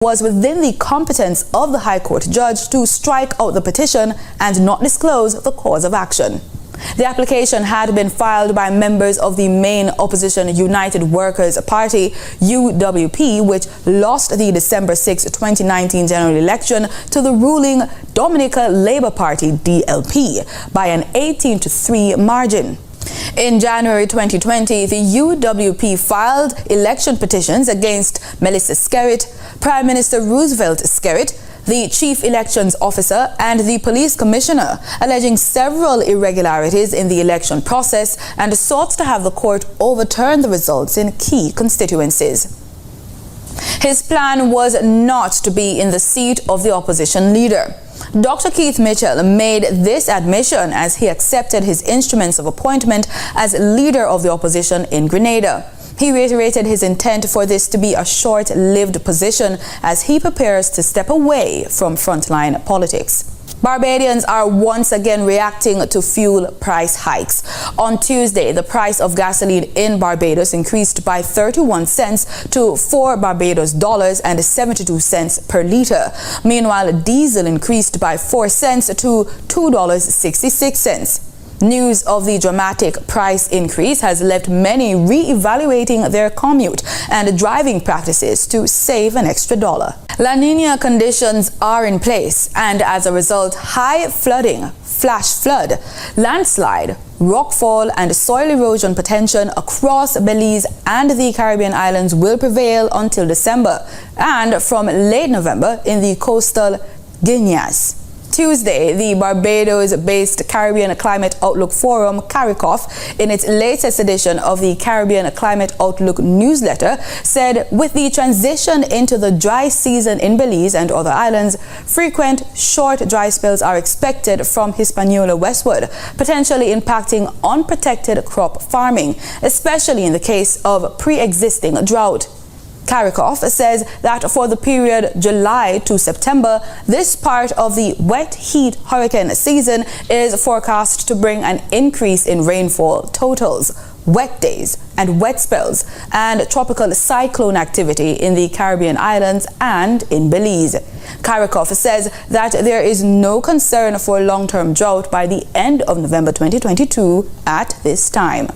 was within the competence of the High Court judge to strike out the petition and not disclose the cause of action. The application had been filed by members of the main opposition United Workers' Party, UWP, which lost the December 6, 2019 general election to the ruling Dominica Labour Party, DLP, by an 18-3 margin. In January 2020, the UWP filed election petitions against Melissa Skerritt, Prime Minister Roosevelt Skerritt, the Chief Elections Officer and the Police Commissioner, alleging several irregularities in the election process and sought to have the court overturn the results in key constituencies. His plan was not to be in the seat of the opposition leader. Dr. Keith Mitchell made this admission as he accepted his instruments of appointment as leader of the opposition in Grenada. He reiterated his intent for this to be a short-lived position as he prepares to step away from frontline politics. Barbadians are once again reacting to fuel price hikes. On Tuesday, the price of gasoline in Barbados increased by 31 cents to 4 Barbados dollars and 72 cents per litre. Meanwhile, diesel increased by 4 cents to $2.66. News of the dramatic price increase has left many re-evaluating their commute and driving practices to save an extra dollar. La Niña conditions are in place, and as a result, high flooding, flash flood, landslide, rockfall and soil erosion potential across Belize and the Caribbean islands will prevail until December and from late November in the coastal Guianas. Tuesday, the Barbados-based Caribbean Climate Outlook Forum, CARICOF, in its latest edition of the Caribbean Climate Outlook newsletter, said with the transition into the dry season in Belize and other islands, frequent short dry spells are expected from Hispaniola westward, potentially impacting unprotected crop farming, especially in the case of pre-existing drought. CARICOF says that for the period July to September, this part of the wet heat hurricane season is forecast to bring an increase in rainfall totals, wet days and wet spells, and tropical cyclone activity in the Caribbean islands and in Belize. CARICOF says that there is no concern for long-term drought by the end of November 2022 at this time.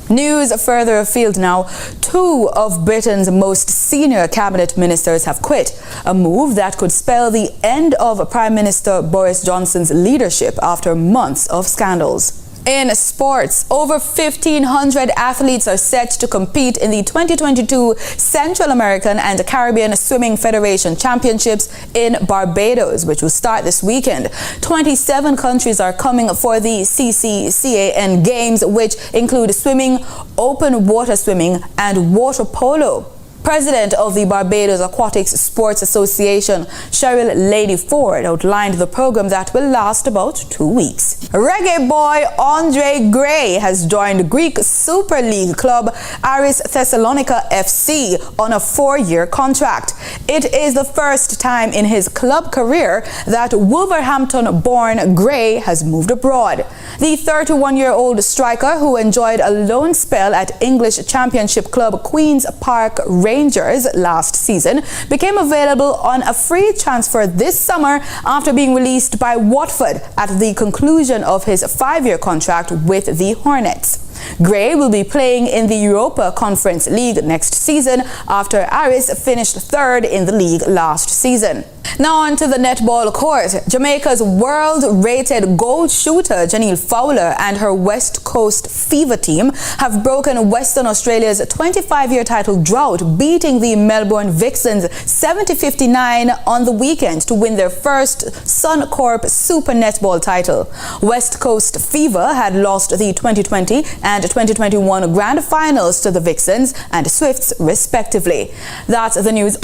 News further afield now. 2 of Britain's most senior cabinet ministers have quit, a move that could spell the end of Prime Minister Boris Johnson's leadership after months of scandals. In sports, over 1,500 athletes are set to compete in the 2022 Central American and Caribbean Swimming Federation Championships in Barbados, which will start this weekend. 27 countries are coming for the CCCAN Games, which include swimming, open water swimming, and water polo. President of the Barbados Aquatics Sports Association, Cheryl Lady Ford, outlined the program that will last about 2 weeks. Reggae boy Andre Gray has joined Greek Super League club Aris Thessalonica FC on a 4-year contract. It is the first time in his club career that Wolverhampton-born Gray has moved abroad. The 31-year-old striker, who enjoyed a loan spell at English Championship club Queen's Park Rangers last season, became available on a free transfer this summer after being released by Watford at the conclusion of his 5-year contract with the Hornets. Gray will be playing in the Europa Conference League next season after Aris finished 3rd in the league last season. Now on to the netball court. Jamaica's world-rated goal shooter Janelle Fowler and her West Coast Fever team have broken Western Australia's 25-year title drought, beating the Melbourne Vixens 70-59 on the weekend to win their first Suncorp Super Netball title. West Coast Fever had lost the 2020 and 2021 Grand Finals to the Vixens and Swifts respectively. That's the news.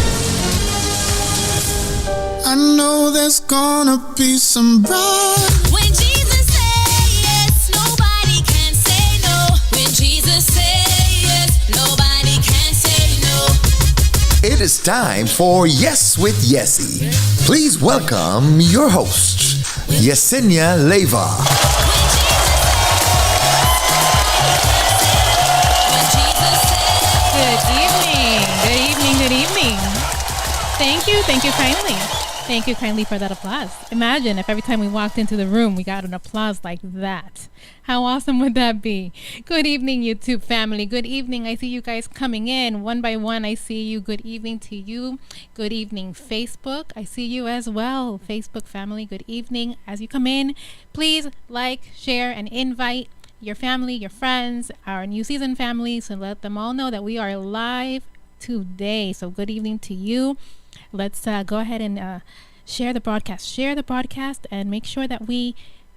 I know there's gonna be some bright. When Jesus says yes, nobody can say no. When Jesus says yes, nobody can say no. It is time for Yes with Yesse. Please welcome your host, Yesenia Leva. Good evening. Thank you. Thank you kindly. Thank you kindly for that applause. Imagine if every time we walked into the room, we got an applause like that. How awesome would that be? Good evening, YouTube family. Good evening. I see you guys coming in one by one. I see you. Good evening to you. Good evening, Facebook. I see you as well. Facebook family, good evening. As you come in, please like, share, and invite your family, your friends, our new season family, so let them all know that we are live today. So good evening to you. Let's go ahead and share the broadcast and make sure that we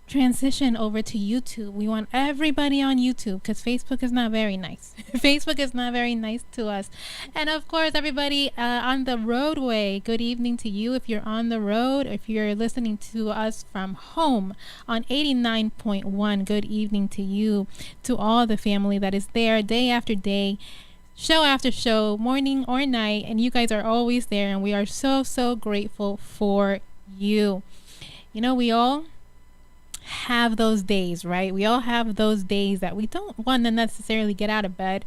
transition over to YouTube. We want everybody on YouTube because Facebook is not very nice. Facebook is not very nice to us. And of course, everybody on the roadway, good evening to you. If you're on the road, if you're listening to us from home on 89.1, good evening to you, to all the family that is there day after day, show after show, morning or night, and you guys are always there, and we are so, so grateful for you. You know, we all have those days, right? We all have those days that we don't want to necessarily get out of bed.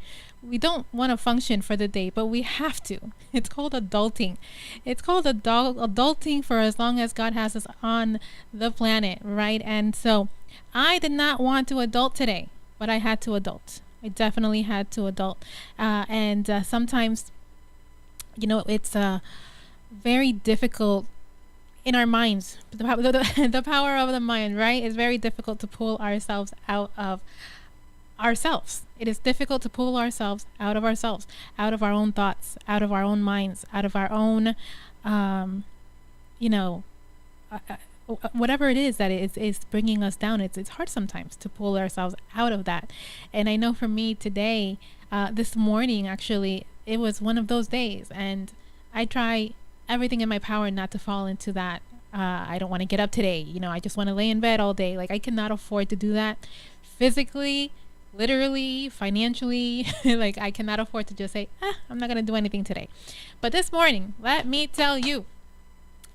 We don't want to function for the day, but we have to. It's called adulting. It's called adulting for as long as God has us on the planet, right? And so I did not want to adult today, but I had to adult. I definitely had to adult. And sometimes, you know, it's very difficult in our minds. The power of the mind, right? It's very difficult to pull ourselves out of ourselves. It is difficult to pull ourselves, out of our own thoughts, out of our own minds, out of our own, whatever it is that is bringing us down. It's hard sometimes to pull ourselves out of that. And I know for me today, this morning, actually, it was one of those days, and I try everything in my power not to fall into that. I don't want to get up today. You know, I just want to lay in bed all day. Like, I cannot afford to do that physically, literally, financially. Like, I cannot afford to just say, I'm not going to do anything today. But this morning, let me tell you,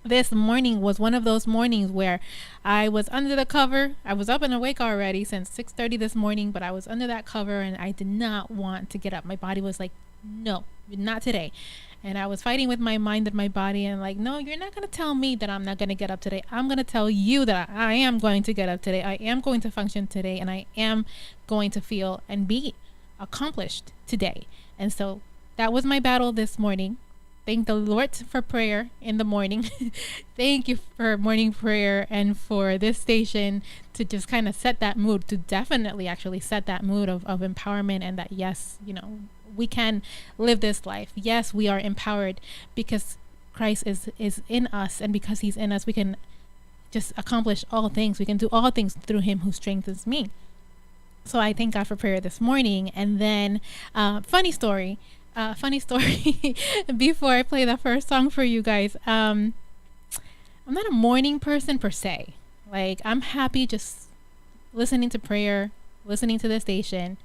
this morning was one of those mornings where I was under the cover. I was up and awake already since 6:30 this morning, but I was under that cover and I did not want to get up. My body was like, no, not today. And I was fighting with my mind and my body, and like, no, you're not going to tell me that I'm not going to get up today. I'm going to tell you that I am going to get up today. I am going to function today, and I am going to feel and be accomplished today. And so that was my battle this morning. Thank the Lord for prayer in the morning. Thank you for morning prayer and for this station to just kind of set that mood, to definitely actually set that mood of empowerment, and that, yes, you know, we can live this life. Yes, we are empowered because Christ is in us, and because he's in us, we can just accomplish all things. We can do all things through him who strengthens me. So I thank God for prayer this morning. And then funny story before I play the first song for you guys. I'm not a morning person per se. Like, I'm happy just listening to prayer, listening to the station,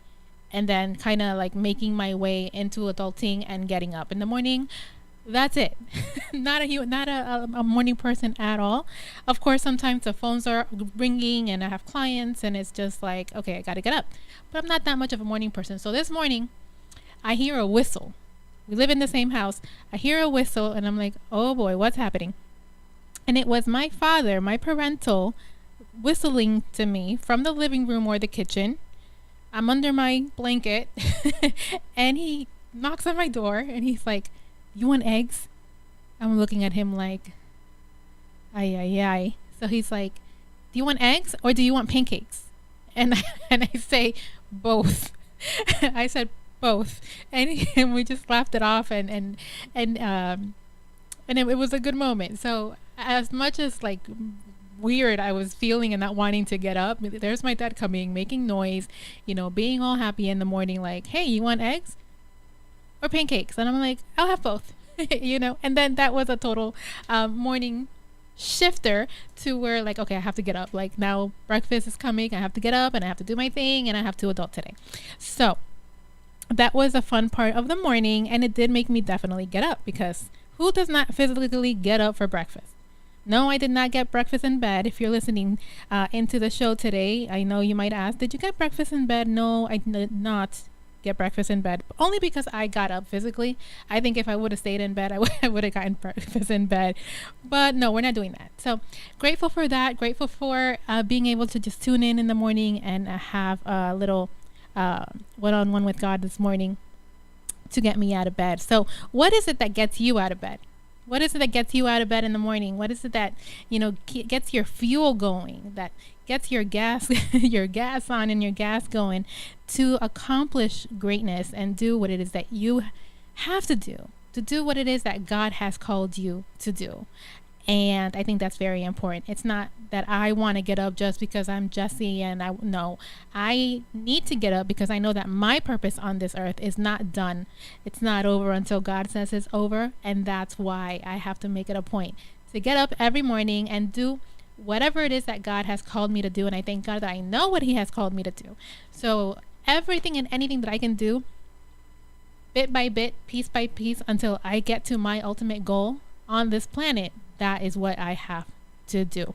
and then kind of like making my way into adulting and getting up in the morning. That's it. Not a morning person at all. Of course, sometimes the phones are ringing and I have clients and it's just like, okay, I got to get up. But I'm not that much of a morning person. So this morning, I hear a whistle. We live in the same house. I hear a whistle and I'm like, oh boy, what's happening? And it was my father, my parental, whistling to me from the living room or the kitchen. I'm under my blanket and he knocks on my door and he's like, you want eggs? I'm looking at him like, ay. So he's like, do you want eggs or do you want pancakes? And I say both. I said both, and we just laughed it off, and it was a good moment. So as much as like weird I was feeling and not wanting to get up, there's my dad coming, making noise, you know, being all happy in the morning, like, hey, you want eggs or pancakes? And I'm like, I'll have both. You know. And then that was a total morning shifter to where, like, okay, I have to get up. Like, now breakfast is coming, I have to get up and I have to do my thing and I have to adult today. So that was a fun part of the morning, and it did make me definitely get up, because who does not physically get up for breakfast? No, I did not get breakfast in bed. If you're listening into the show today, I know you might ask, did you get breakfast in bed? No, I did not get breakfast in bed, only because I got up physically. I think if I would have stayed in bed, I would have gotten breakfast in bed. But no, we're not doing that. So grateful for that. Grateful for being able to just tune in the morning and have a little one-on-one with God this morning to get me out of bed. So what is it that gets you out of bed? What is it that gets you out of bed in the morning? What is it that, gets your fuel going, that gets your gas your gas on and your gas going to accomplish greatness and do what it is that you have to do what it is that God has called you to do? And I think that's very important. It's not that I want to get up just because I'm Jesse, and I need to get up because I know that my purpose on this earth is not done. It's not over until God says it's over, and that's why I have to make it a point to get up every morning and do whatever it is that God has called me to do. And I thank God that I know what He has called me to do. So everything and anything that I can do, bit by bit, piece by piece, until I get to my ultimate goal on this planet, that is what I have to do.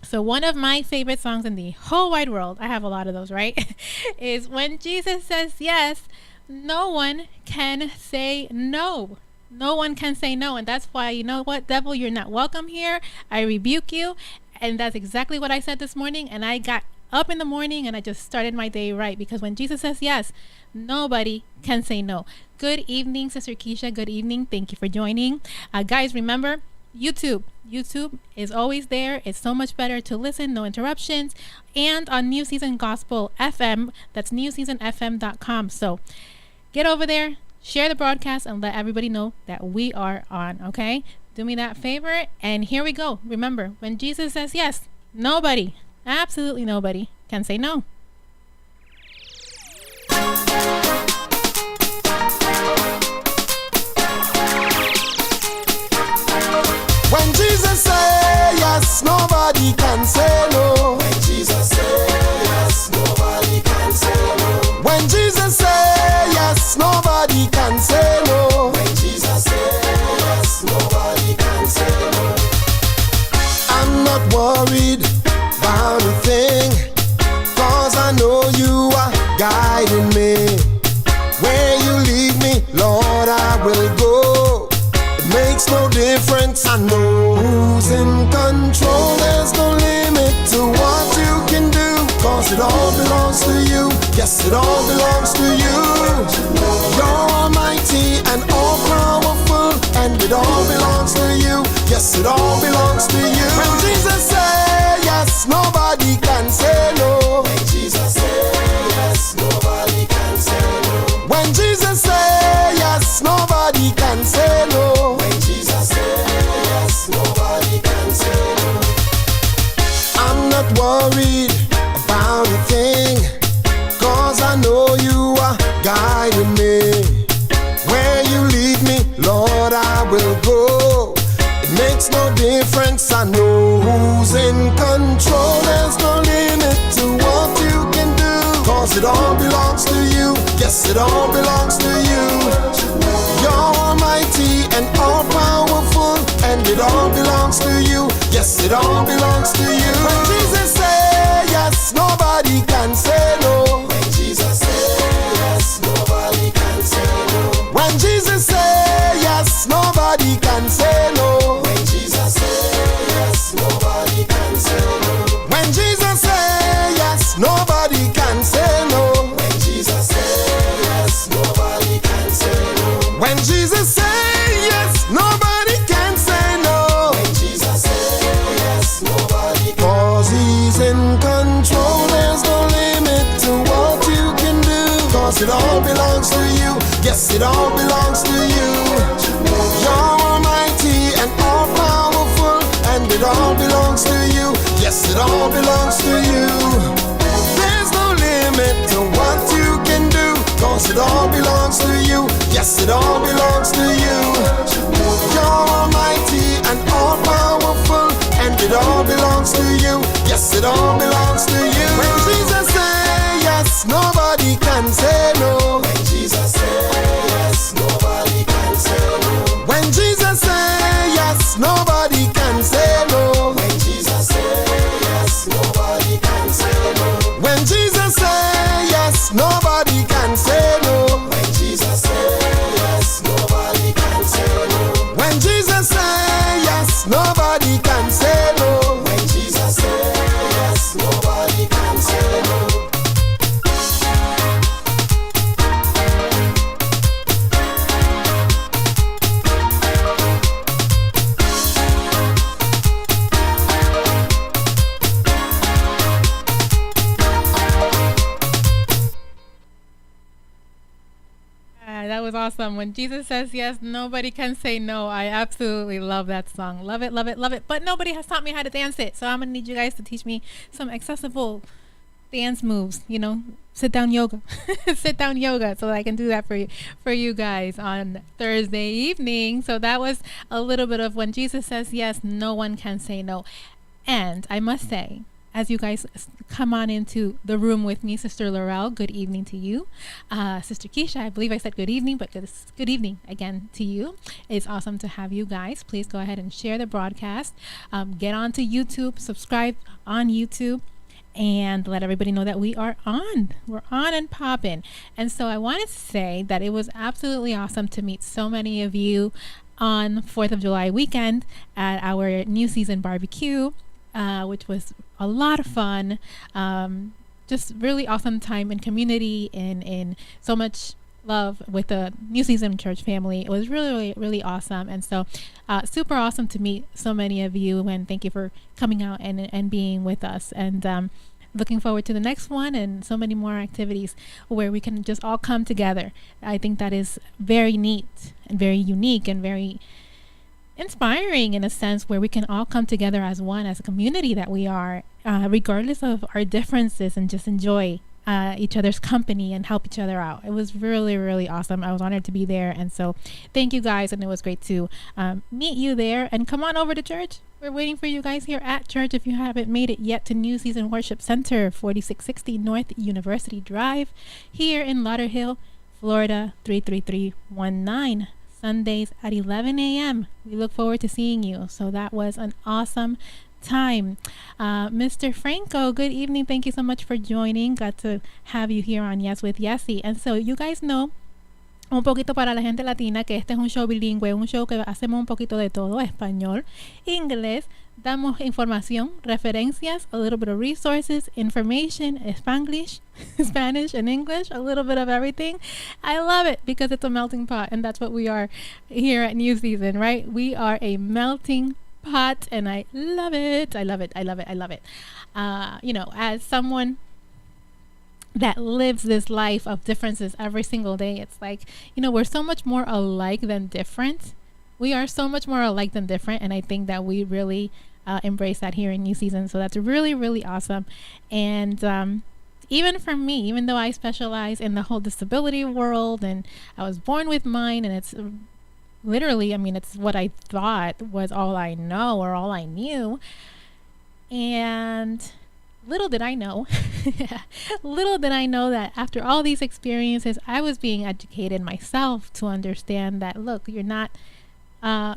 So one of my favorite songs in the whole wide world, I have a lot of those, right? is When Jesus Says Yes, No One Can Say No. No one can say no. And that's why, you know what, devil, you're not welcome here. I rebuke you. And that's exactly what I said this morning. And I got up in the morning and I just started my day right, because when Jesus says yes, nobody can say no. Good evening, Sister Keisha. Good evening. Thank you for joining. Guys, remember, YouTube is always there. It's so much better to listen, no interruptions, and on New Season Gospel FM. That's newseasonfm.com. So get over there, share the broadcast, and let everybody know that we are on. Okay, do me that favor, and here we go. Remember, when Jesus says yes, nobody, absolutely nobody, can say no. When Jesus say yes, nobody can say no. When Jesus say yes, nobody can say no. When Jesus say yes, nobody can say no. When Jesus say yes, nobody can say no. I'm not worried about a thing, 'cause I know you are guiding me. Where you lead me, Lord, I will go. Makes no difference, I know who's in control. There's no limit to what you can do, 'cause it all belongs to you. Yes, it all belongs to you. You're almighty and all powerful, and it all belongs to you. Yes, it all belongs to you. When Jesus say yes, nobody can say no. When Jesus say yes, nobody can say no. When Jesus say yes, nobody can say no. When Jesus say yes, nobody can say no. I'm not worried about a thing, 'cause I know you are guiding me. Where you lead me, Lord, I will go. It makes no difference, I know who's in control. There's no limit to what you can do, 'cause it all belongs to you. Yes, it all belongs to you. You're almighty and all powerful, and it all belongs to you. Yes, it all belongs to you. When Jesus say yes, nobody can say no. When Jesus say yes, nobody can say no. When Jesus say yes, nobody can say no. When Jesus say yes, nobody can say no. When Jesus say yes, nobody can say no. When Jesus say yes, nobody can say no. When Jesus say yes, nobody can say no. When Jesus say yes, nobody can. 'Cause He's in control. There's no limit to what you can do, 'cause it all belongs to you. Yes, it all belongs to you. You're almighty and all powerful, and it all belongs to you. Yes, it all belongs to you. There's no limit to what you can do, 'cause it all belongs to you. Yes, it all belongs to you. You're almighty and all powerful, and it all belongs to you. Yes, it all belongs to you. When Jesus say yes, nobody can say no. When Jesus say yes, nobody can say no. When Jesus say yes, nobody can say no. When Jesus say yes, nobody can say no. When Jesus say yes, nobody can say no. nobody can say no. When Jesus says yes, nobody can say no. That was awesome. When Jesus says yes, nobody can say no. I absolutely love that song. Love it, love it, love it. But nobody has taught me how to dance it. So I'm going to need you guys to teach me some accessible dance moves, you know, sit down yoga. Sit down yoga so that I can do that for you guys on Thursday evening. So that was a little bit of when Jesus says yes, no one can say no. And I must say, as you guys come on into the room with me, Sister Laurel, good evening to you. Sister Keisha, I believe I said good evening, but good evening again to you. It's awesome to have you guys. Please go ahead and share the broadcast. Get on to YouTube, subscribe on YouTube, and let everybody know that we are on. We're on and popping. And so I wanted to say that it was absolutely awesome to meet so many of you on 4th of July weekend at our new season barbecue. Which was a lot of fun. Just really awesome time in community and in so much love with the New Season Church family. It was really, really, really awesome. And so super awesome to meet so many of you. And thank you for coming out and being with us. And looking forward to the next one and so many more activities where we can just all come together. I think that is very neat and very unique and very inspiring in a sense, where we can all come together as one, as a community that we are, regardless of our differences, and just enjoy each other's company and help each other out. It was really, really awesome. I was honored to be there, and so thank you guys, and it was great to meet you there. And come on over to church. We're waiting for you guys here at church if you haven't made it yet to New Season Worship Center, 4660 North University Drive, here in Lauderhill, Florida 33319. Sundays at 11 a.m. We look forward to seeing you. So that was an awesome time. Mr. Franco, good evening. Thank you so much for joining. Glad to have you here on Yes with Yesse. And so you guys know, un poquito para la gente latina, que este es un show bilingüe, un show que hacemos un poquito de todo, español, inglés, damos información, referencias, a little bit of resources, information, Spanglish, Spanish and English, a little bit of everything. I love it because it's a melting pot, and that's what we are here at New Season, right? We are a melting pot, and I love it. I love it. I love it. I love it. You know, as someone that lives this life of differences every single day, it's like, you know, we're so much more alike than different. We are so much more alike than different, and I think that we really embrace that here in New Season. So that's really, really awesome. And even for me, even though I specialize in the whole disability world, and I was born with mine, and it's literally, I mean, it's what I thought was all I know or all I knew. And little did I know, that after all these experiences, I was being educated myself to understand that, look, you're not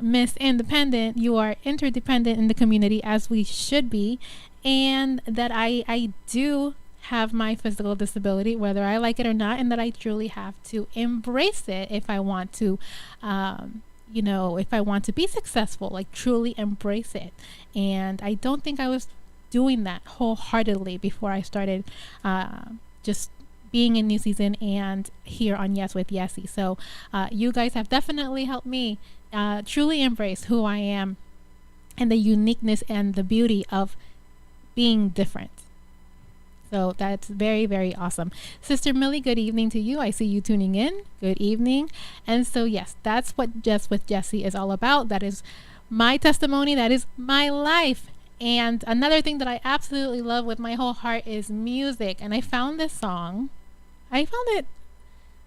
Miss Independent, you are interdependent in the community, as we should be, and that I do have my physical disability, whether I like it or not, and that I truly have to embrace it if I want to, you know, if I want to be successful, like truly embrace it. And I don't think I was doing that wholeheartedly before I started just being in New Season and here on Yes with Yesse. So you guys have definitely helped me truly embrace who I am and the uniqueness and the beauty of being different. So that's very, very awesome. Sister Millie, good evening to you. I see you tuning in. Good evening. And so, yes, that's what Yes with Yesse is all about. That is my testimony. That is my life. And another thing that I absolutely love with my whole heart is music. And I found this song. I found it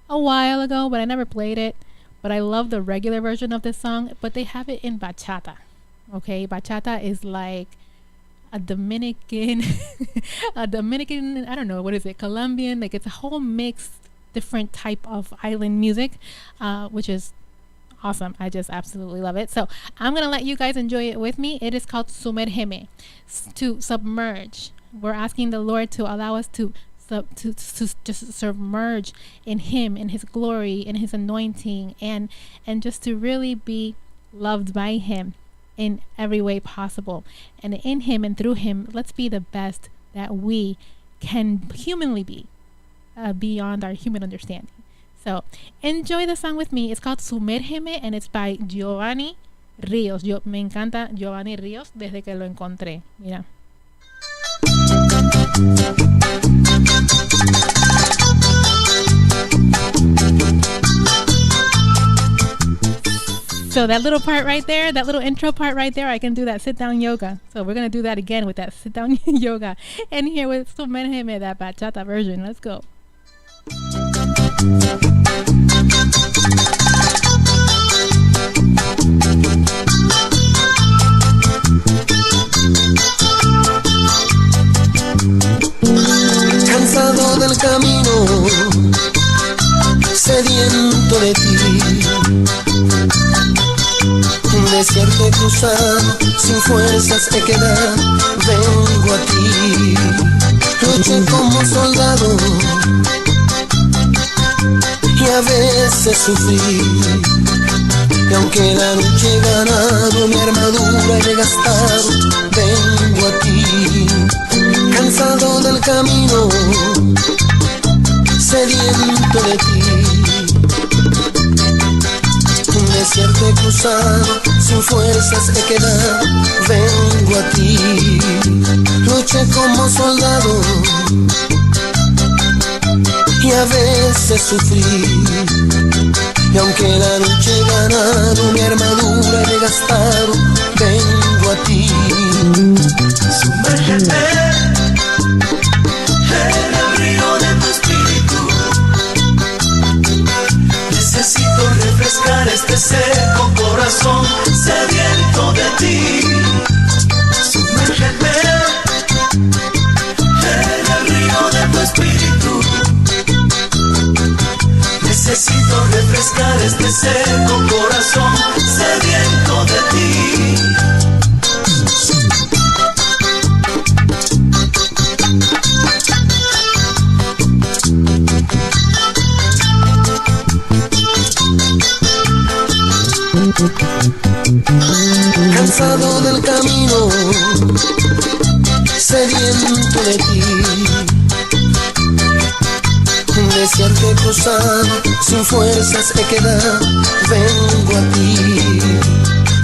a while ago, but I never played it. But I love the regular version of this song. But they have it in bachata. Okay, bachata is like a Dominican, I don't know, what is it, Colombian, like it's a whole mixed different type of island music, which is awesome. I just absolutely love it. So I'm going to let you guys enjoy it with me. It is called Sumergeme, to submerge. We're asking the Lord to allow us to just submerge in Him, in His glory, in His anointing, and just to really be loved by Him in every way possible. And in him and through him, let's be the best that we can humanly be, beyond our human understanding. So enjoy the song with me. It's called Sumérgeme and it's by Giovanni Ríos. Me encanta Giovanni Ríos desde que lo encontré. Mira. So that little part right there, that little intro part right there, I can do that sit down yoga. So we're going to do that again with that sit down yoga. And here with Sumérgeme, that bachata version. Let's go. Cansado del camino, sediento de ti, un desierto he cruzado, sin fuerzas he quedado, vengo a ti. Luché como soldado y a veces sufrí, y aunque la lucha he ganado, mi armadura he gastado, vengo a ti. Cansado del camino, sediento de ti, un desierto he cruzado, sin fuerzas he quedado, vengo a ti. Luché como soldado y a veces sufrí, y aunque la lucha he ganado, mi armadura he gastado, vengo a ti. Sumérgeme en el río de tu espíritu, necesito refrescar este seco corazón sediento de ti. Sumérgeme en el río de tu espíritu, necesito refrescar este seco corazón sediento de ti. Cansado del camino, sediento de ti, un desierto he cruzado, sin fuerzas he quedado, vengo a ti.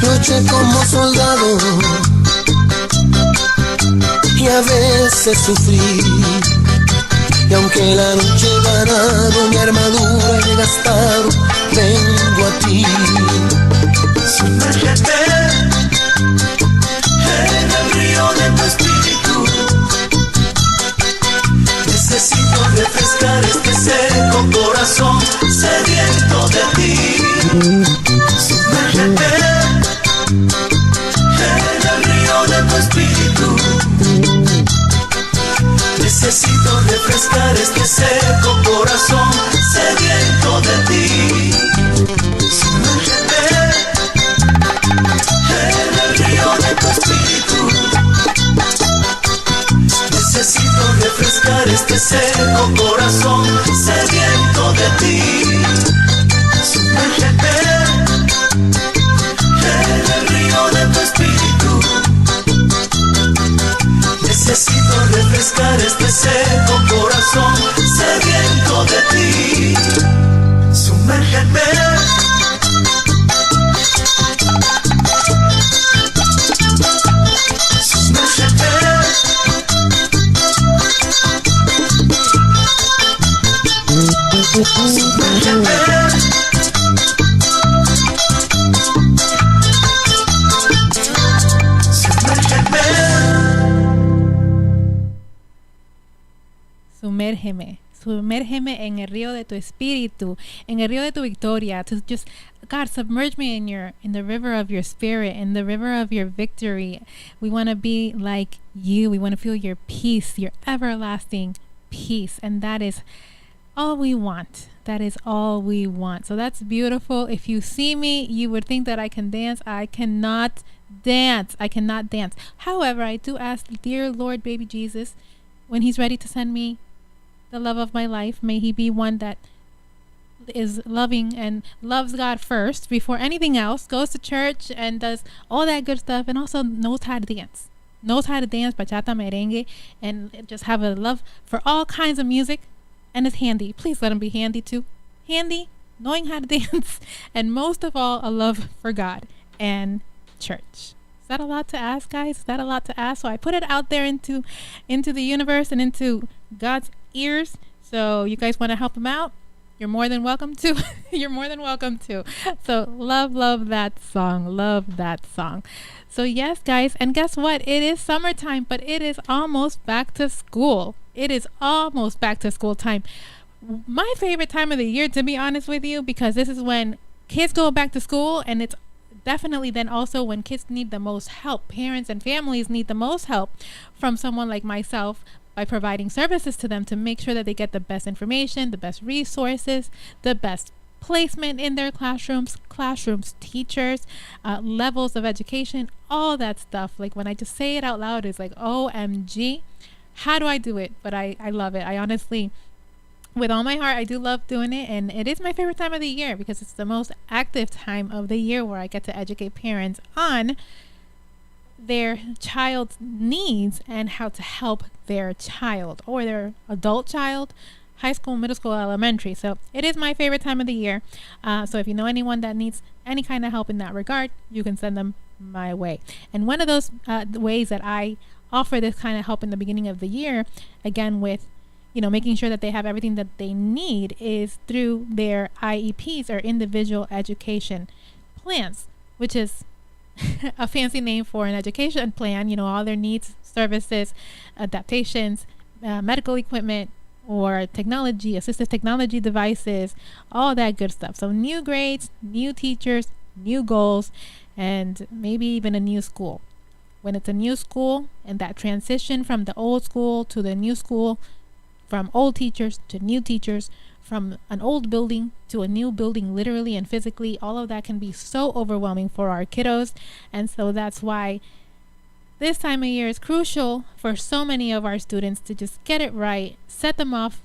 Luché como soldado y a veces sufrí, y aunque la lucha he ganado, mi armadura he gastado, vengo a ti. Sumérgete en el río de tu espíritu, necesito refrescar este seco corazón sediento de ti. Sumérgete en el río de tu espíritu, necesito refrescar este seco corazón sediento de ti. Sumérgete en el río de tu espíritu, necesito refrescar este seco corazón sediento de ti. Sumérgete en el río de tu espíritu, necesito refrescar este seco corazón sediento de ti. Sumérgete. Sumérgeme. Sumérgeme en el río de tu espíritu, en el río de tu victoria. To just, God, submerge me in the river of your spirit, in the river of your victory. We want to be like you. We want to feel your peace, your everlasting peace. And that is all we want. That is all we want. So that's beautiful. If you see me, you would think that I can dance. I cannot dance. I cannot dance. However, I do ask, dear Lord, baby Jesus, when he's ready to send me the love of my life, may he be one that is loving and loves God first before anything else, goes to church and does all that good stuff, and also knows how to dance. Knows how to dance bachata, merengue, and just have a love for all kinds of music, and is handy. Please let him be handy too. Handy, knowing how to dance, and most of all, a love for God and church. Is that a lot to ask, guys? Is that a lot to ask? So I put it out there into the universe and into God's ears. So you guys want to help him out? You're more than welcome to. You're more than welcome to. So love that song. Love that song. So yes, guys, and guess what? It is summertime, but it is almost back to school. It is almost back to school time. My favorite time of the year, to be honest with you, because this is when kids go back to school, and it's definitely then also when kids need the most help. Parents and families need the most help from someone like myself by providing services to them to make sure that they get the best information, the best resources, the best placement in their classrooms, teachers, levels of education, all that stuff. Like when I just say it out loud, it's like, OMG, how do I do it? But I love it. I honestly, with all my heart, I do love doing it, and it is my favorite time of the year because it's the most active time of the year where I get to educate parents on their child's needs and how to help their child or their adult child, high school, middle school, elementary. So it is my favorite time of the year. So if you know anyone that needs any kind of help in that regard, you can send them my way. And one of those ways that I offer this kind of help in the beginning of the year, again with making sure that they have everything that they need, is through their IEPs, or individual education plans, which is a fancy name for an education plan. All their needs, services, adaptations, medical equipment, or technology, assistive technology devices, all that good stuff. So new grades, new teachers, new goals, and maybe even a new school. When it's a new school and that transition from the old school to the new school, from old teachers to new teachers, from an old building to a new building, literally and physically, all of that can be so overwhelming for our kiddos. And so that's why this time of year is crucial for so many of our students to just get it right, set them off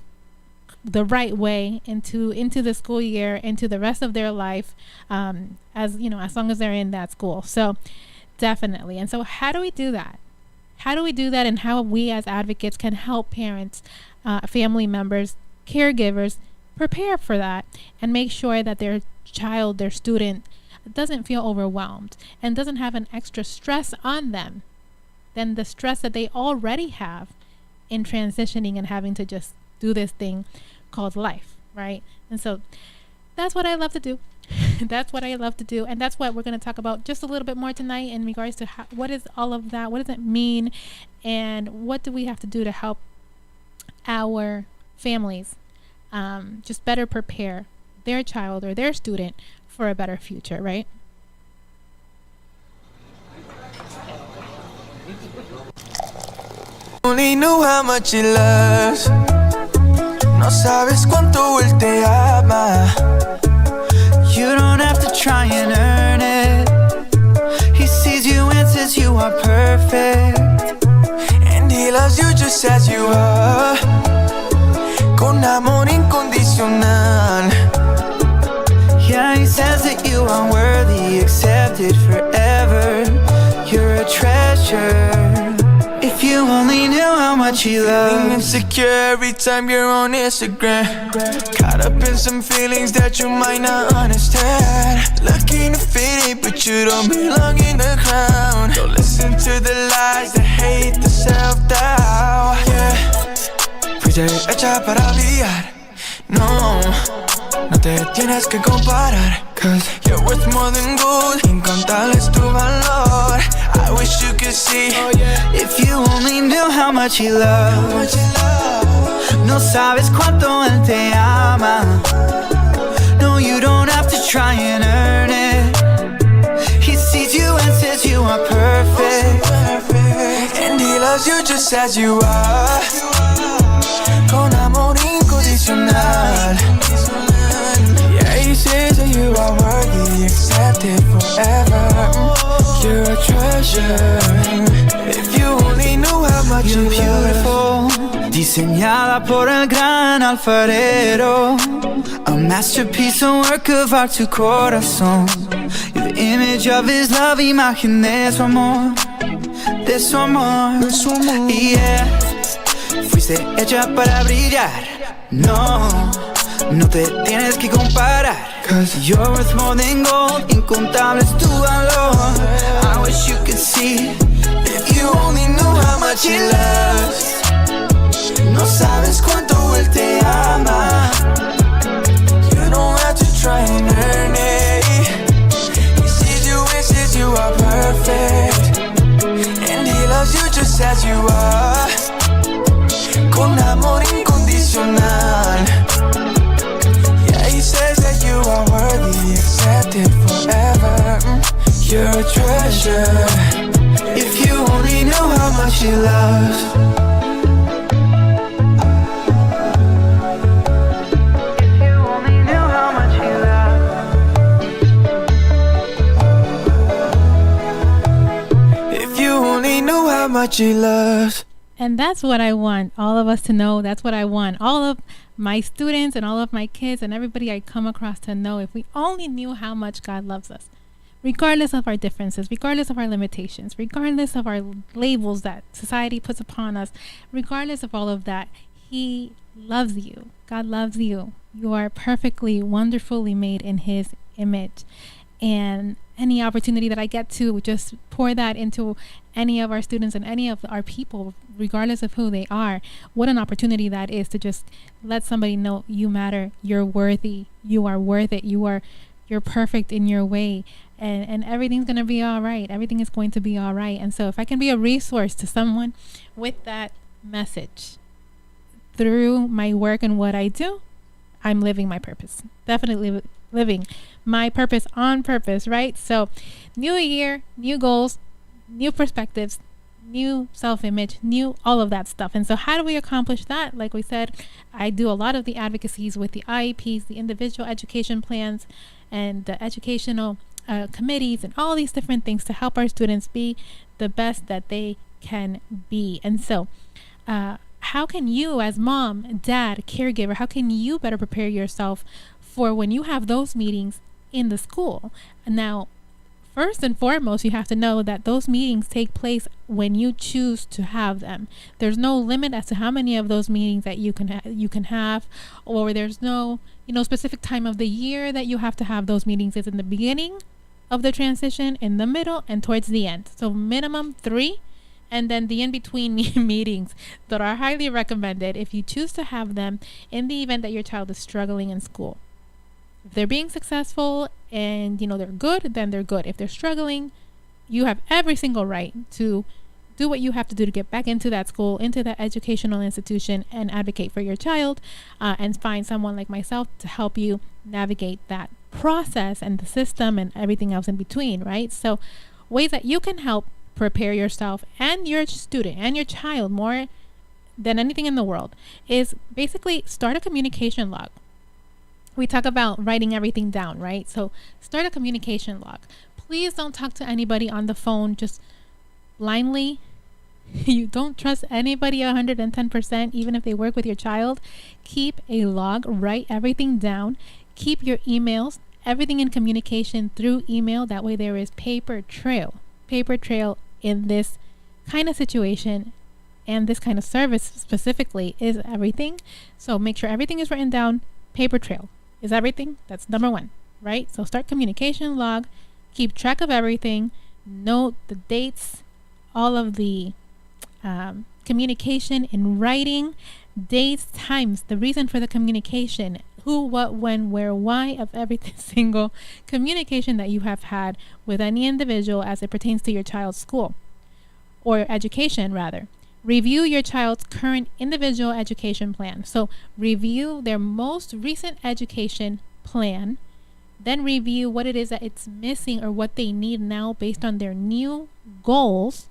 the right way into the school year, into the rest of their life, as long as they're in that school. So definitely. And so how do we do that? And how we as advocates can help parents, family members, caregivers prepare for that and make sure that their child, their student, doesn't feel overwhelmed and doesn't have an extra stress on them than the stress that they already have in transitioning and having to just do this thing called life, right? And so that's what I love to do. That's what I love to do. And that's what we're going to talk about just a little bit more tonight in regards to what is all of that? What does it mean? And what do we have to do to help our families just better prepare their child or their student for a better future, right? Only knew how much he loves. No sabes cuánto él te ama. You don't have to try and earn it. He sees you and says you are perfect. And he loves you just as you are. Con amor incondicional. Yeah, he says that you are worthy, accepted forever. You're a treasure. If you only knew how much he loves. Feeling insecure every time you're on Instagram. Caught up in some feelings that you might not understand. Looking to fit it, but you don't belong in the crowd. Don't listen to the lies, the hate, the self-doubt. Yeah, fuiste hecha para brillar. No, no te tienes que comparar. Cause you're worth more than gold. Incontable es tu valor. I wish you could see. If you only knew how much he loves. No sabes cuánto él te ama. No, you don't have to try and earn it. He sees you and says you are perfect. And he loves you just as you are. Con amor incondicional. He says that you are worthy, accepted forever. You're a treasure. If you only knew how much you beautiful, diseñada por el gran alfarero. A masterpiece, a work of art to corazón. You're the image of his love, imagen de su amor, de su amor. Yeah, fuiste hecha para brillar. No, no te tienes que comparar. 'Cause you're worth more than gold, incontable es tu valor. I wish you could see, if you only knew how much he loves. No sabes cuánto él te ama. You don't have to try and earn it. He sees you, wishes you are perfect, and he loves you just as you are, con amor incondicional. Yeah, he says that you are worthy, accepted forever. You're a treasure. If you only knew how much he loves. Much he loves. And that's what I want all of us to know. That's what I want all of my students and all of my kids and everybody I come across to know. If we only knew how much God loves us, regardless of our differences, regardless of our limitations, regardless of our labels that society puts upon us, regardless of all of that, he loves you. God loves you. You are perfectly, wonderfully made in his image. And any opportunity that I get to just pour that into any of our students and any of our people, regardless of who they are, what an opportunity that is to just let somebody know you matter, you're worthy, you are worth it, you're perfect in your way, and everything's going to be all right. Everything is going to be all right. And so if I can be a resource to someone with that message through my work and what I do, I'm living my purpose. Definitely living my purpose on purpose, right? So new year, new goals, new perspectives, new self-image, new all of that stuff. And so how do we accomplish that? Like we said, I do a lot of the advocacies with the IEPs, the individual education plans, and the educational committees, and all these different things to help our students be the best that they can be. And so how can you, as mom, dad, caregiver, how can you better prepare yourself for when you have those meetings in the school? Now, first and foremost, you have to know that those meetings take place when you choose to have them. There's no limit as to how many of those meetings that you can have, or there's no specific time of the year that you have to have those meetings. It's in the beginning of the transition, in the middle, and towards the end. So minimum 3, and then the in-between meetings that are highly recommended if you choose to have them in the event that your child is struggling in school. If they're being successful and they're good, then they're good. If they're struggling, you have every single right to do what you have to do to get back into that school, into that educational institution, and advocate for your child, and find someone like myself to help you navigate that process and the system and everything else in between, right? So ways that you can help prepare yourself and your student and your child more than anything in the world is basically start a communication log. We talk about writing everything down, right? So start a communication log. Please don't talk to anybody on the phone just blindly. You don't trust anybody 110%, even if they work with your child. Keep a log, write everything down. Keep your emails, everything in communication through email. That way there is paper trail in this kind of situation, and this kind of service specifically is everything. So make sure everything is written down. Paper trail is everything. That's number 1, right? So start communication log, keep track of everything, note the dates, all of the communication in writing, dates, times, the reason for the communication, who, what, when, where, why of every single communication that you have had with any individual as it pertains to your child's school or education, rather. Review your child's current individual education plan. So review their most recent education plan, then review what it is that it's missing or what they need now based on their new goals.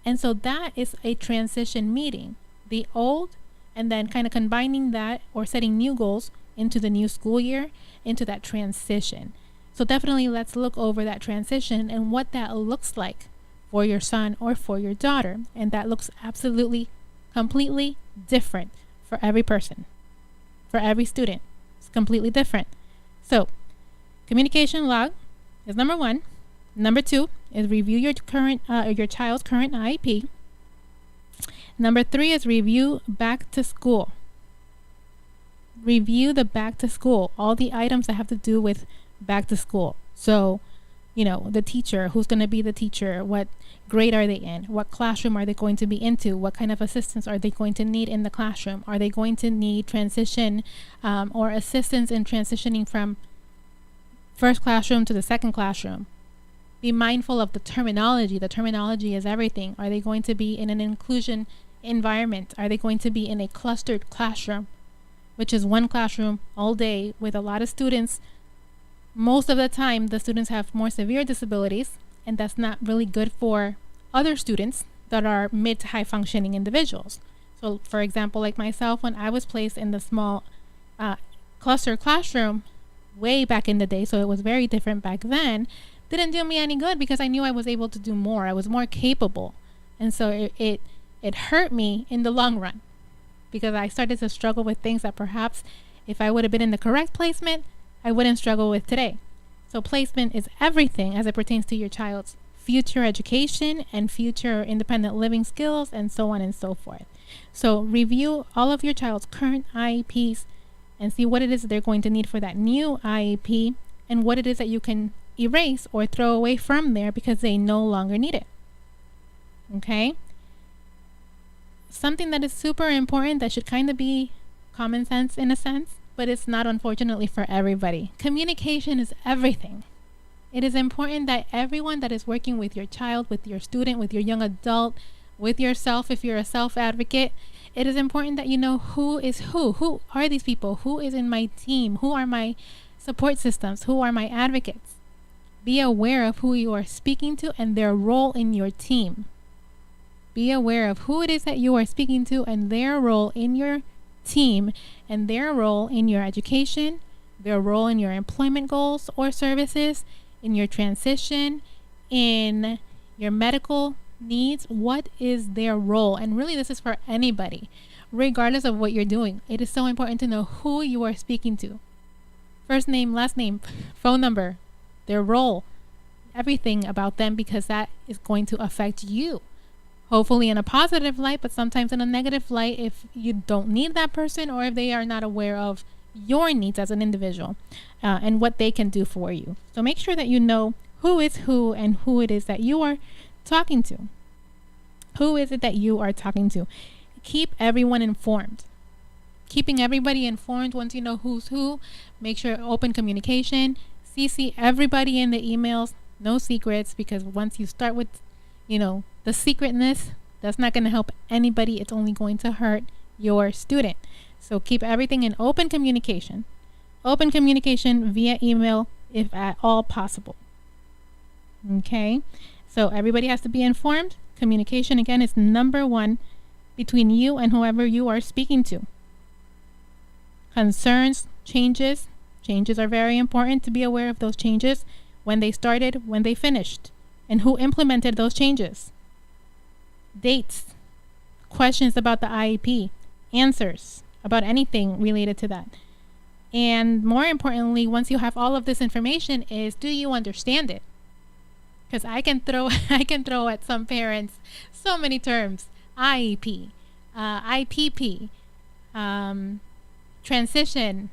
And so that is a transition meeting. The old, and then kind of combining that or setting new goals into the new school year, into that transition. So definitely let's look over that transition and what that looks like for your son or for your daughter. And that looks absolutely, completely different for every person, for every student, It's completely different. So, communication log is number 1. Number 2 is review your child's current IEP. Number 3 is review back to school. Review the back to school, all the items that have to do with back to school. So, the teacher, who's going to be the teacher, what grade are they in, what classroom are they going to be into, what kind of assistance are they going to need in the classroom, are they going to need transition or assistance in transitioning from first classroom to the second classroom. Be mindful of the terminology. The terminology is everything. Are they going to be in an inclusion environment? Are they going to be in a clustered classroom, which is one classroom all day with a lot of students? Most of the time, the students have more severe disabilities, and that's not really good for other students that are mid to high functioning individuals. So, for example, like myself, when I was placed in the small cluster classroom way back in the day, so it was very different back then, didn't do me any good because I knew I was able to do more. I was more capable. And so it hurt me in the long run because I started to struggle with things that perhaps if I would have been in the correct placement, I wouldn't struggle with today. So placement is everything as it pertains to your child's future education and future independent living skills and so on and so forth. So review all of your child's current IEPs and see what it is that they're going to need for that new IEP and what it is that you can erase or throw away from there because they no longer need it. Okay? Something that is super important that should kind of be common sense in a sense, but it's not, unfortunately, for everybody. Communication is everything. It is important that everyone that is working with your child, with your student, with your young adult, with yourself, if you're a self-advocate, it is important that you know who is who. Who are these people? Who is in my team? Who are my support systems? Who are my advocates? Be aware of who you are speaking to and their role in your team. Be aware of who it is that you are speaking to and their role in your team and their role in your education, their role in your employment goals or services, in your transition, in your medical needs. What is their role? And really, this is for anybody, regardless of what you're doing. It is so important to know who you are speaking to. First name, last name, phone number, their role, everything about them, because that is going to affect you. Hopefully in a positive light, but sometimes in a negative light if you don't need that person or if they are not aware of your needs as an individual and what they can do for you. So make sure that you know who is who and who it is that you are talking to. Who is it that you are talking to? Keep everyone informed. Keeping everybody informed, once you know who's who, make sure open communication. CC everybody in the emails, no secrets, because once you start with, the secretness, that's not going to help anybody. It's only going to hurt your student. So keep everything in open communication. Open communication via email if at all possible. Okay? So everybody has to be informed. Communication, again, is number 1 between you and whoever you are speaking to. Concerns, changes. Changes are very important to be aware of those changes, when they started, when they finished, and who implemented those changes. Dates, questions about the IEP, answers about anything related to that. And more importantly, once you have all of this information, is do you understand it? Because I can throw at some parents so many terms: IEP, IPP, transition,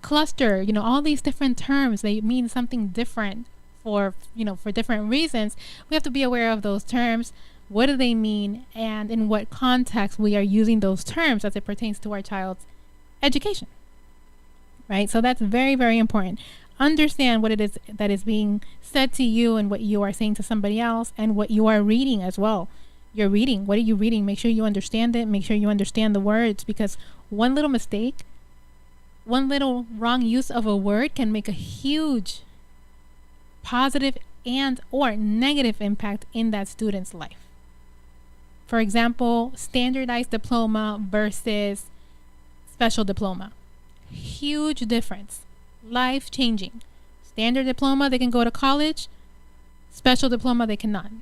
cluster, all these different terms, they mean something different for different reasons. We have to be aware of those terms. What do they mean, and in what context we are using those terms as it pertains to our child's education, right? So that's very, very important. Understand what it is that is being said to you and what you are saying to somebody else and what you are reading as well. You're reading. What are you reading? Make sure you understand it. Make sure you understand the words, because one little mistake, one little wrong use of a word can make a huge positive and or negative impact in that student's life. For example, standardized diploma versus special diploma. Huge difference. Life-changing. Standard diploma, they can go to college. Special diploma, they cannot.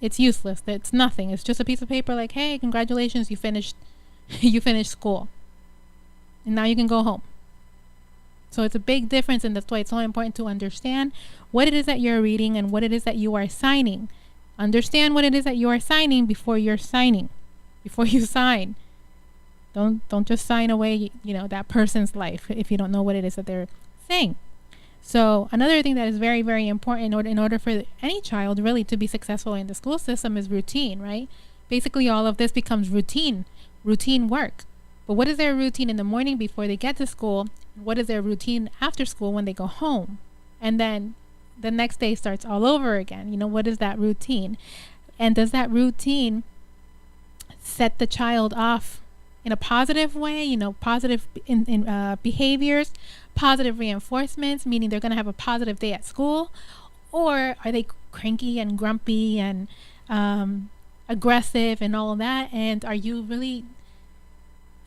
It's useless. It's nothing. It's just a piece of paper like, hey, congratulations, you finished you finish school. And now you can go home. So it's a big difference, and that's why it's so important to understand what it is that you're reading and what it is that you are signing. Understand what it is that you are signing before you're signing. Before you sign. Don't just sign away, that person's life if you don't know what it is that they're saying. So another thing that is very, very important in order for any child really to be successful in the school system is routine, right? Basically, all of this becomes routine work. But what is their routine in the morning before they get to school? What is their routine after school when they go home? And then the next day starts all over again. What is that routine? And does that routine set the child off in a positive way, positive in behaviors, positive reinforcements, meaning they're going to have a positive day at school? Or are they cranky and grumpy and aggressive and all of that? And are you really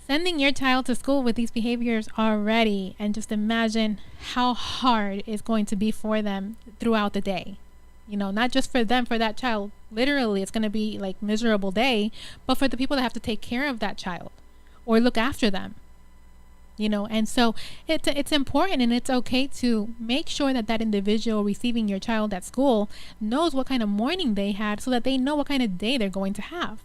sending your child to school with these behaviors already? And just imagine how hard it's going to be for them throughout the day. Not just for them, for that child, literally it's going to be like miserable day, but for the people that have to take care of that child or look after them. And so it's important, and it's okay to make sure that individual receiving your child at school knows what kind of morning they had, so that they know what kind of day they're going to have.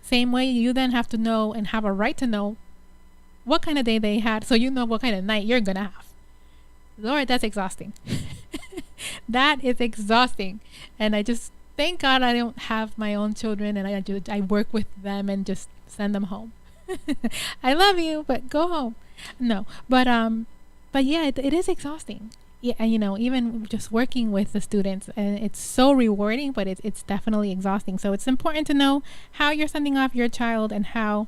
Same way you then have to know and have a right to know what kind of day they had, so you know what kind of night you're gonna have. Lord, that's exhausting. That is exhausting. And I just thank God I don't have my own children, and I work with them and just send them home. I love you, but go home. No, but yeah, it is exhausting. Yeah, even just working with the students, and it's so rewarding, but it's definitely exhausting. So it's important to know how you're sending off your child and how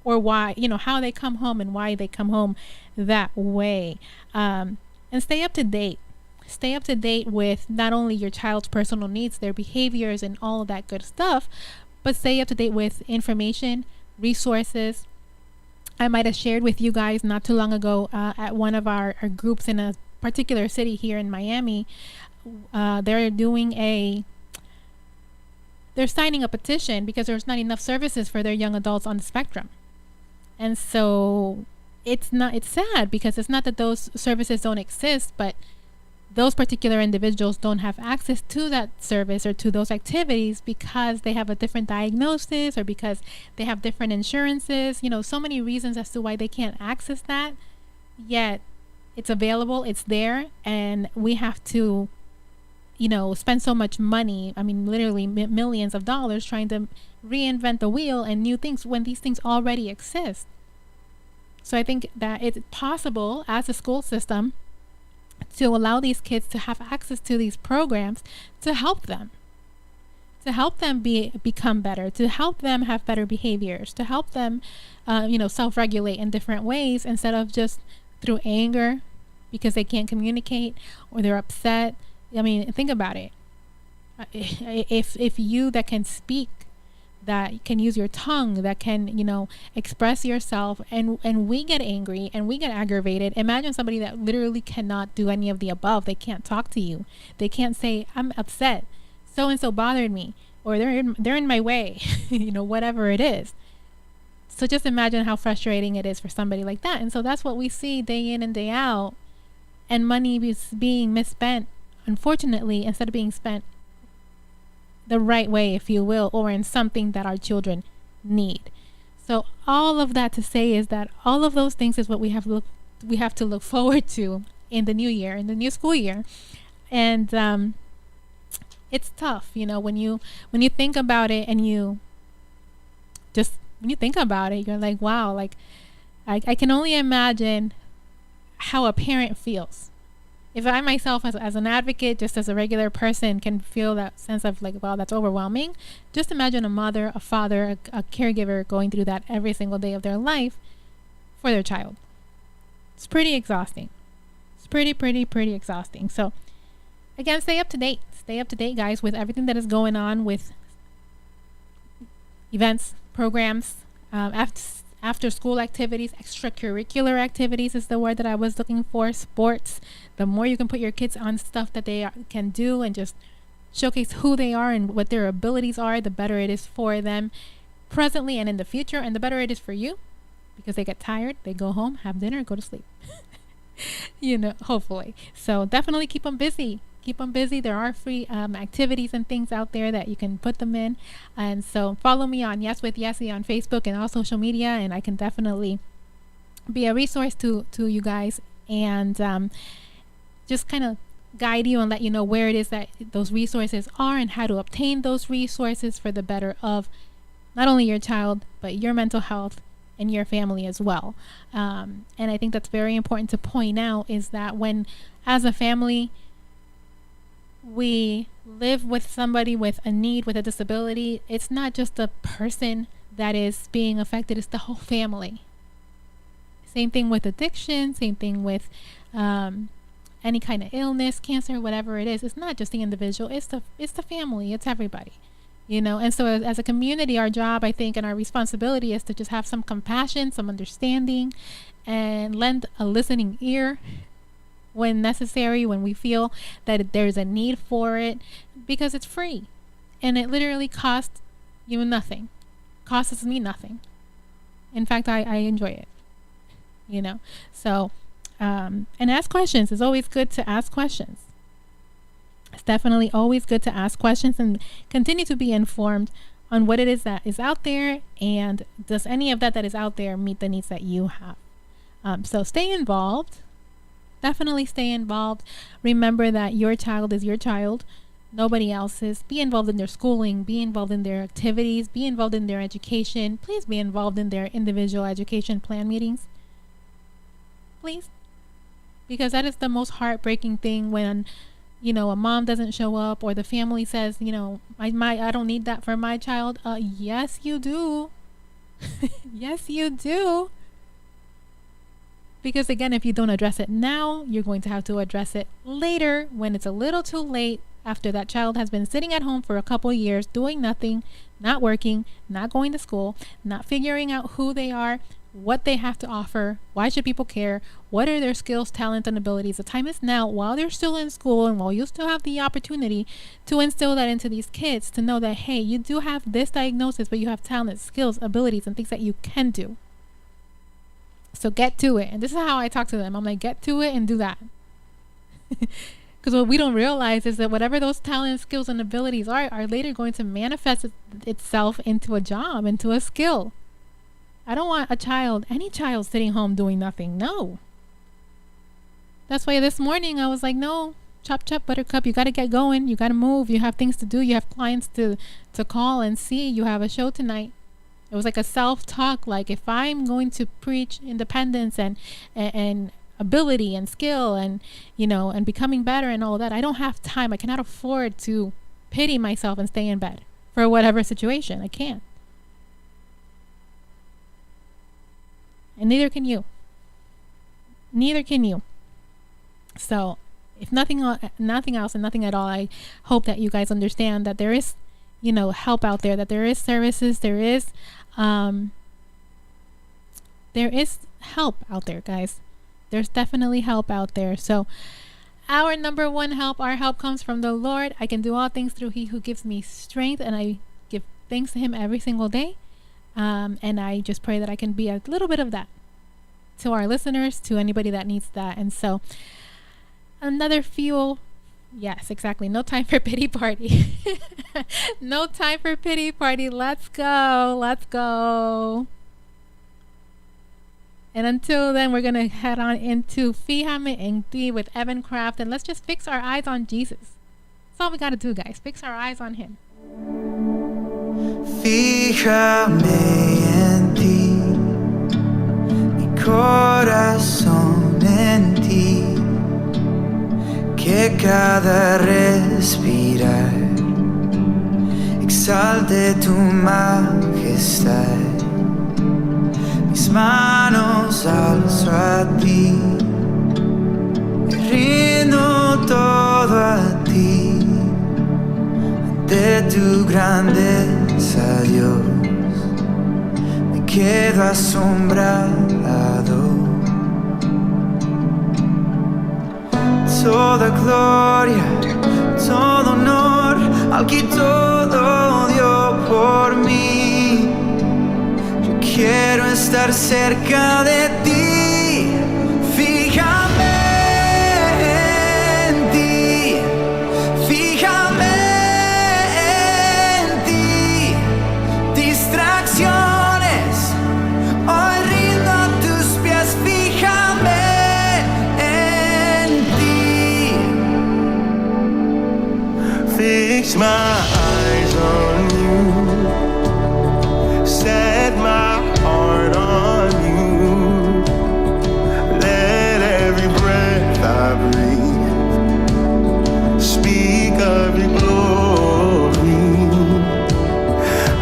or why, how they come home and why they come home that way. And stay up to date. Stay up to date with not only your child's personal needs, their behaviors, and all of that good stuff, but stay up to date with information, resources. I might have shared with you guys not too long ago at one of our groups in a particular city here in Miami. They're signing a petition because there's not enough services for their young adults on the spectrum. And so it's sad because it's not that those services don't exist, but those particular individuals don't have access to that service or to those activities because they have a different diagnosis or because they have different insurances, so many reasons as to why they can't access that. Yet it's available, it's there, and we have to, spend so much money, literally millions of dollars, trying to reinvent the wheel and new things when these things already exist. So I think that it's possible as a school system to allow these kids to have access to these programs to help them become better, to help them have better behaviors, to help them self-regulate in different ways instead of just through anger because they can't communicate or they're upset. Think about it. If you that can speak, that can use your tongue, that can, express yourself, and we get angry and we get aggravated. Imagine somebody that literally cannot do any of the above. They can't talk to you. They can't say, I'm upset, so and so bothered me, or they're in my way, whatever it is. So just imagine how frustrating it is for somebody like that. And so that's what we see day in and day out. And money is being misspent, unfortunately, instead of being spent the right way, if you will, or in something that our children need. So all of that to say is that all of those things is what we have to look forward to in the new year, in the new school year. And it's tough, when you think about it, and when you think about it, you're like, wow, like I can only imagine how a parent feels. If I myself as an advocate, just as a regular person, can feel that sense of like, wow, that's overwhelming. Just imagine a mother, a father, a caregiver going through that every single day of their life for their child. It's pretty exhausting. It's pretty exhausting. So again, stay up to date. Stay up to date, guys, with everything that is going on with events, programs, after school activities, extracurricular activities is the word that I was looking for. Sports. The more you can put your kids on stuff that they can do and just showcase who they are and what their abilities are, the better it is for them. presently and in the future, and the better it is for you, because they get tired, they go home, have dinner, go to sleep. Hopefully. So definitely keep them busy. Keep them busy. There are free activities and things out there that you can put them in. And so follow me on Yes with Yesse on Facebook and all social media, and I can definitely be a resource to you guys, and just kind of guide you and let you know where it is that those resources are and how to obtain those resources for the better of not only your child, but your mental health and your family as well. And I think that's very important to point out, is that when, as a family, we live with somebody with a need, with a disability, it's not just the person that is being affected, it's the whole family. Same thing with addiction, same thing with any kind of illness, cancer, whatever it is. It's not just the individual, it's the family, it's everybody. And so as a community, our job, I think, and our responsibility is to just have some compassion, some understanding, and lend a listening ear when necessary, when we feel that there's a need for it, because it's free and it literally costs you nothing. Costs me nothing. In fact, I enjoy it. So and ask questions. It's always good to ask questions. It's definitely always good to ask questions and continue to be informed on what it is that is out there, and does any of that is out there meet the needs that you have. So stay involved. Definitely stay involved. Remember that your child is your child, nobody else's. Be involved in their schooling, be involved in their activities, be involved in their education. Please be involved in their individual education plan meetings. Please. Because that is the most heartbreaking thing, when a mom doesn't show up, or the family says, I don't need that for my child. Yes, you do. Yes, you do. Because again, if you don't address it now, you're going to have to address it later, when it's a little too late, after that child has been sitting at home for a couple of years, doing nothing, not working, not going to school, not figuring out who they are, what they have to offer, why should people care, what are their skills, talents, and abilities. The time is now, while they're still in school and while you still have the opportunity to instill that into these kids, to know that, hey, you do have this diagnosis, but you have talents, skills, abilities, and things that you can do. So get to it. And this is how I talk to them. I'm like, get to it and do that. Because what we don't realize is that whatever those talents, skills, and abilities are later going to manifest itself into a job, into a skill. I don't want any child sitting home doing nothing. No. That's why this morning I was like, no, chop, buttercup, you got to get going. You got to move. You have things to do. You have clients to call and see. You have a show tonight. It was like a self-talk, like, if I'm going to preach independence and ability and skill and, and becoming better and all that, I don't have time. I cannot afford to pity myself and stay in bed for whatever situation. I can't. And neither can you. Neither can you. So if nothing else and nothing at all, I hope that you guys understand that there is, help out there, that there is services, there is help out there, guys. There's definitely help out there. So our number one help, our help comes from the Lord. I can do all things through He who gives me strength, and I give thanks to Him every single day. And I just pray that I can be a little bit of that to our listeners, to anybody that needs that. And so another fuel. Yes, exactly. No time for pity party. No time for pity party. Let's go. Let's go. And until then, we're going to head on into Fíjame en Ti with Evan Kraft. And let's just fix our eyes on Jesus. That's all we got to do, guys. Fix our eyes on Him. Fíjame en ti, mi corazón en ti, que cada respirar exalte tu majestad. Mis manos alzo a ti, me rindo todo a ti, ante tu grandeza, Dios, me quedo asombrado. Toda gloria, todo honor al que todo dio por mí. quiero estar cerca de ti. Fíjame en ti, fíjame en ti. Distracciones, hoy rindo a tus pies. Fíjame en ti. Fix my eyes on you, set my heart on you. Let every breath I breathe speak of your glory.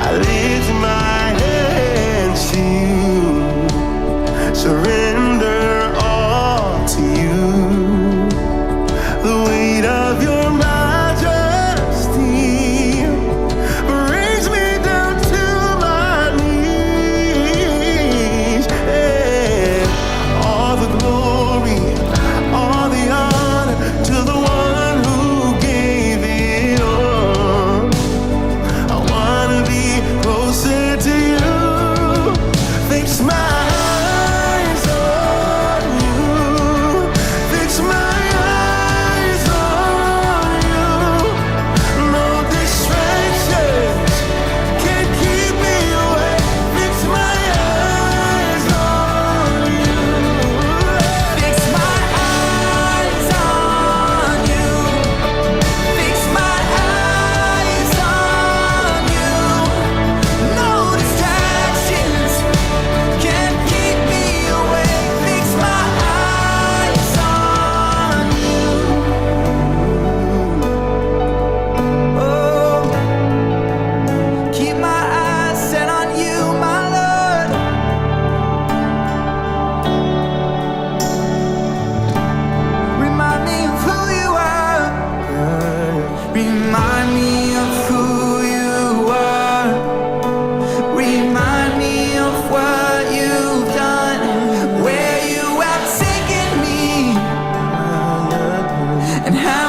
I lift my hands to you, surrender all to you. The weight of your majesty brings me down to my knees. Yeah. All the glory, all the honor to the one who gave it all. I wanna be closer to you. Fix my eyes on you. Fix my eyes on you. No distractions can keep me away. Fix my eyes on you. Fix my eyes on you. Fix my eyes on you. No distractions can keep me away. Fix my eyes on you. Oh, keep my eyes set on you, my Lord. Remind me of who you are. Remind me of who you are. Remind me of what you've done, where you have taken me, and how